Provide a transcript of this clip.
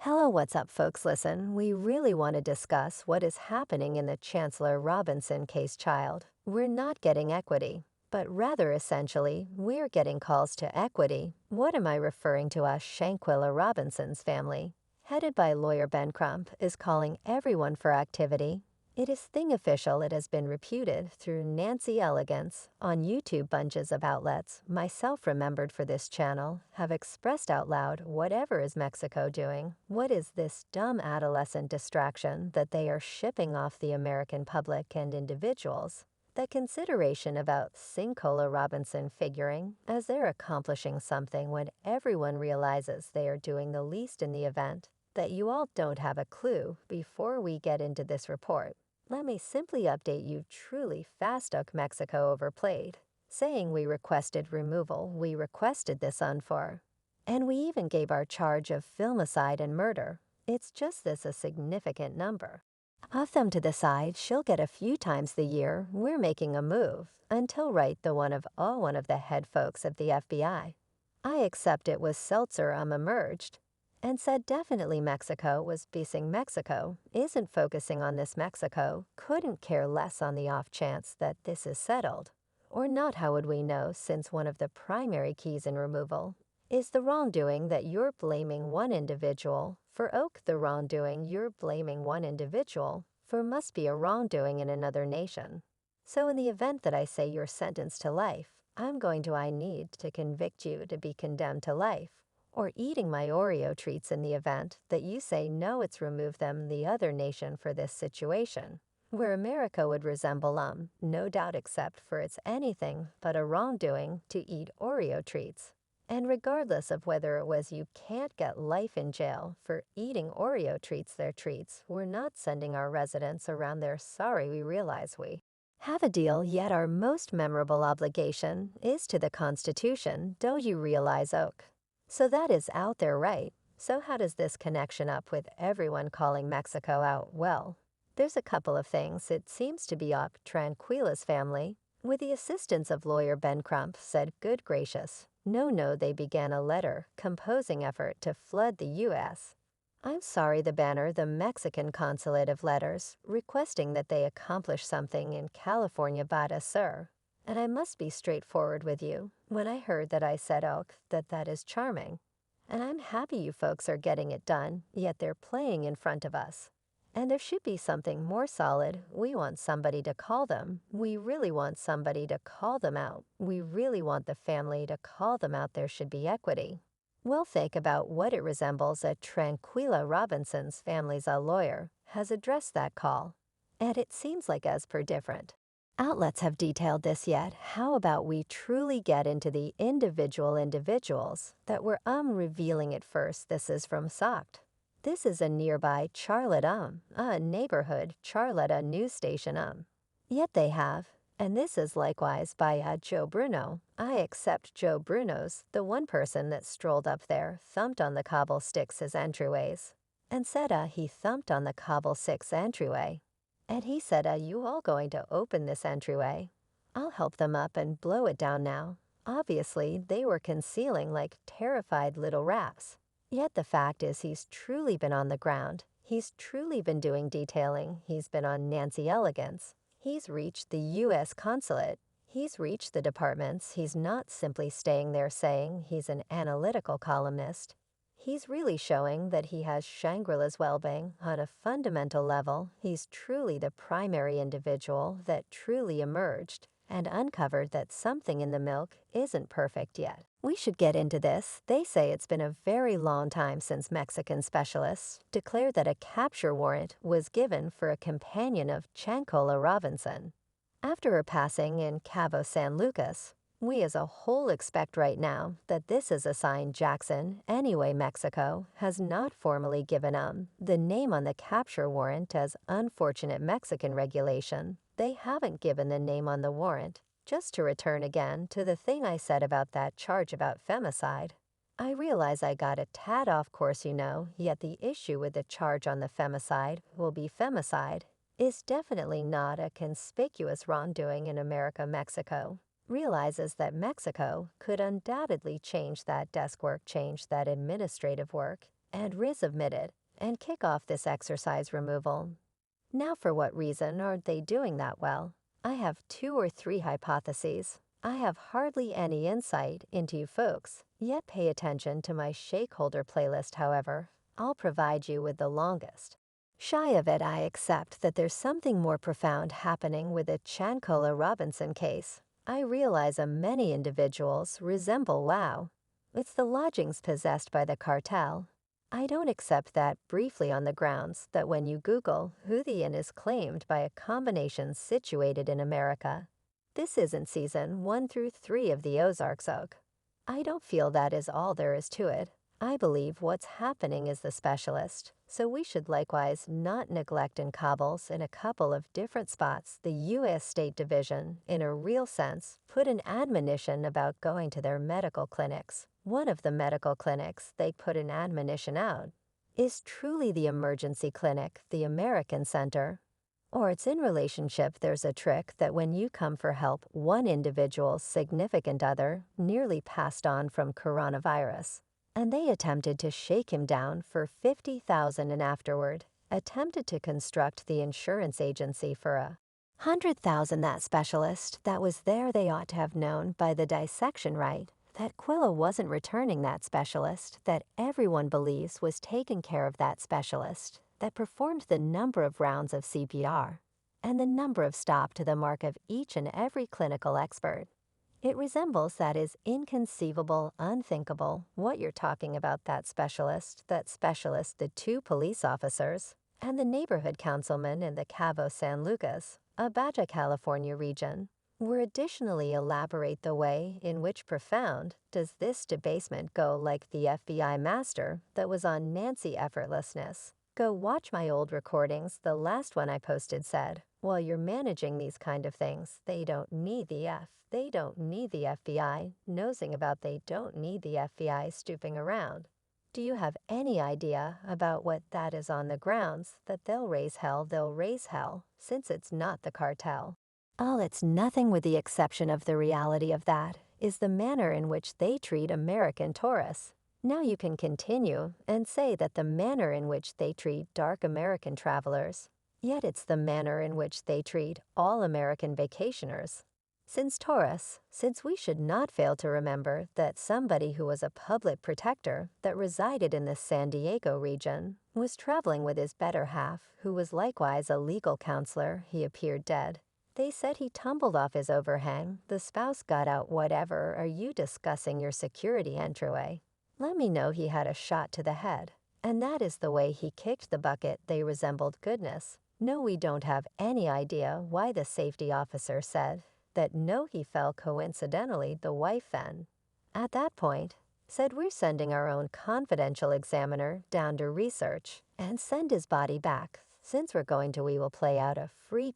Hello, what's up, folks? Listen, we really want to discuss what is happening in the Chancellor Robinson case child. We're not getting equity, but rather essentially, we're getting calls to equity. What am I referring to as Shanquella Robinson's family? Headed by lawyer Ben Crump, is calling everyone for activity. It is thing official. It has been reputed through Nancy Elegance on YouTube. Bunches of outlets, myself remembered for this channel, have expressed out loud whatever is Mexico doing. What is this dumb adolescent distraction that they are shipping off the American public and individuals? The consideration about Shanquella Robinson figuring as they're accomplishing something when everyone realizes they are doing the least in the event, that you all don't have a clue. Before we get into this report, let me simply update you. Truly fast oak Mexico overplayed, saying we requested removal, we requested this unfor, and we even gave our charge of filmicide and murder. It's just this a significant number of them to the side. She'll get a few times the year. We're making a move until right the one of the head folks of the FBI. I accept it was Seltzer emerged and said definitely Mexico was basing Mexico, isn't focusing on this Mexico, couldn't care less on the off chance that this is settled. Or not, how would we know, since one of the primary keys in removal is the wrongdoing that you're blaming one individual for. Oak, the wrongdoing you're blaming one individual for must be a wrongdoing in another nation. So in the event that I say you're sentenced to life, I need to convict you to be condemned to life, or eating my Oreo treats in the event that you say no, it's remove them the other nation for this situation, where America would resemble no doubt, except for it's anything but a wrongdoing to eat Oreo treats. And regardless of whether it was, you can't get life in jail for eating Oreo treats. Their treats, we're not sending our residents around there. Sorry, we realize we have a deal, yet our most memorable obligation is to the Constitution. Don't you realize, Oak? So that is out there, right? So how does this connection up with everyone calling Mexico out? Well, there's a couple of things. It seems to be up Tranquila's family, with the assistance of lawyer Ben Crump, said, good gracious, no, they began a letter composing effort to flood the U.S. I'm sorry, the banner, the Mexican consulate of letters, requesting that they accomplish something in California, Bada, sir. And I must be straightforward with you. When I heard that, I said, Oak, that is charming. And I'm happy you folks are getting it done, yet they're playing in front of us. And there should be something more solid. We want somebody to call them. We really want somebody to call them out. We really want the family to call them out. There should be equity. Well, think about what it resembles. A Tranquila Robinson's family's a lawyer has addressed that call, and it seems like as per different outlets have detailed this. Yet how about we truly get into the individuals that were revealing it first? This is from Socked. This is a nearby Charlotte a neighborhood Charlotte a news station Yet they have, and this is likewise by Joe Bruno. I accept Joe Bruno's, the one person that strolled up there, thumped on the cobble sticks his entryways, and said he thumped on the cobble six entryway. And he said, you all going to open this entryway? I'll help them up and blow it down now. Obviously, they were concealing like terrified little rats. Yet the fact is he's truly been on the ground. He's truly been doing detailing. He's been on Nancy Elegance. He's reached the U.S. consulate. He's reached the departments. He's not simply staying there saying he's an analytical columnist. He's really showing that he has Shangri-La's well-being on a fundamental level. He's truly the primary individual that truly emerged and uncovered that something in the milk isn't perfect yet. We should get into this. They say it's been a very long time since Mexican specialists declared that a capture warrant was given for a companion of Shanquella Robinson. After her passing in Cabo San Lucas, we as a whole expect right now that this is a sign. Jackson, anyway, Mexico has not formally given the name on the capture warrant as unfortunate Mexican regulation. They haven't given the name on the warrant. Just to return again to the thing I said about that charge about femicide, I realize I got a tad off course, yet the issue with the charge on the femicide will be femicide is definitely not a conspicuous wrongdoing in America. Mexico realizes that Mexico could undoubtedly change that desk work, change that administrative work, and resubmit it and kick off this exercise removal. Now, for what reason aren't they doing that well? I have 2 or 3 hypotheses. I have hardly any insight into you folks, yet pay attention to my shakeholder playlist, however. I'll provide you with the longest. Shy of it, I accept that there's something more profound happening with the Shanquella Robinson case. I realize many individuals resemble Lau. It's the lodgings possessed by the cartel. I don't accept that briefly on the grounds that when you Google who the inn is claimed by a combination situated in America. This isn't season 1 through 3 of the Ozarks OG. I don't feel that is all there is to it. I believe what's happening is the specialist, so we should likewise not neglect in Cabos in a couple of different spots the U.S. State Division, in a real sense, put an admonition about going to their medical clinics. One of the medical clinics they put an admonition out is truly the emergency clinic, the American Center. Or it's in relationship there's a trick that when you come for help, one individual's significant other nearly passed on from coronavirus, and they attempted to shake him down for $50,000 and afterward attempted to construct the insurance agency for $100,000. That specialist that was there, they ought to have known by the dissection right that Quilla wasn't returning that specialist that everyone believes was taking care of that specialist that performed the number of rounds of CPR and the number of stop to the mark of each and every clinical expert. It resembles that is inconceivable, unthinkable, what you're talking about that specialist, the 2 police officers, and the neighborhood councilman in the Cabo San Lucas, a Baja California region, were additionally elaborate the way in which profound does this debasement go, like the FBI master that was on Nancy Effortlessness. Go watch my old recordings. The last one I posted said, while you're managing these kind of things, they don't need the FBI nosing about, they don't need the FBI stooping around. Do you have any idea about what that is on the grounds that they'll raise hell, since it's not the cartel? All it's nothing with the exception of the reality of that is the manner in which they treat American tourists. Now you can continue and say that the manner in which they treat dark American travelers, yet it's the manner in which they treat all American vacationers. Since we should not fail to remember that somebody who was a public protector that resided in the San Diego region was traveling with his better half, who was likewise a legal counselor. He appeared dead. They said he tumbled off his overhang. The spouse got out. Whatever are you discussing your security entryway? Let me know he had a shot to the head. And that is the way he kicked the bucket. They resembled goodness. No, we don't have any idea why the safety officer said that no, he fell coincidentally. The wife then, at that point, said we're sending our own confidential examiner down to research and send his body back. Since we will play out a free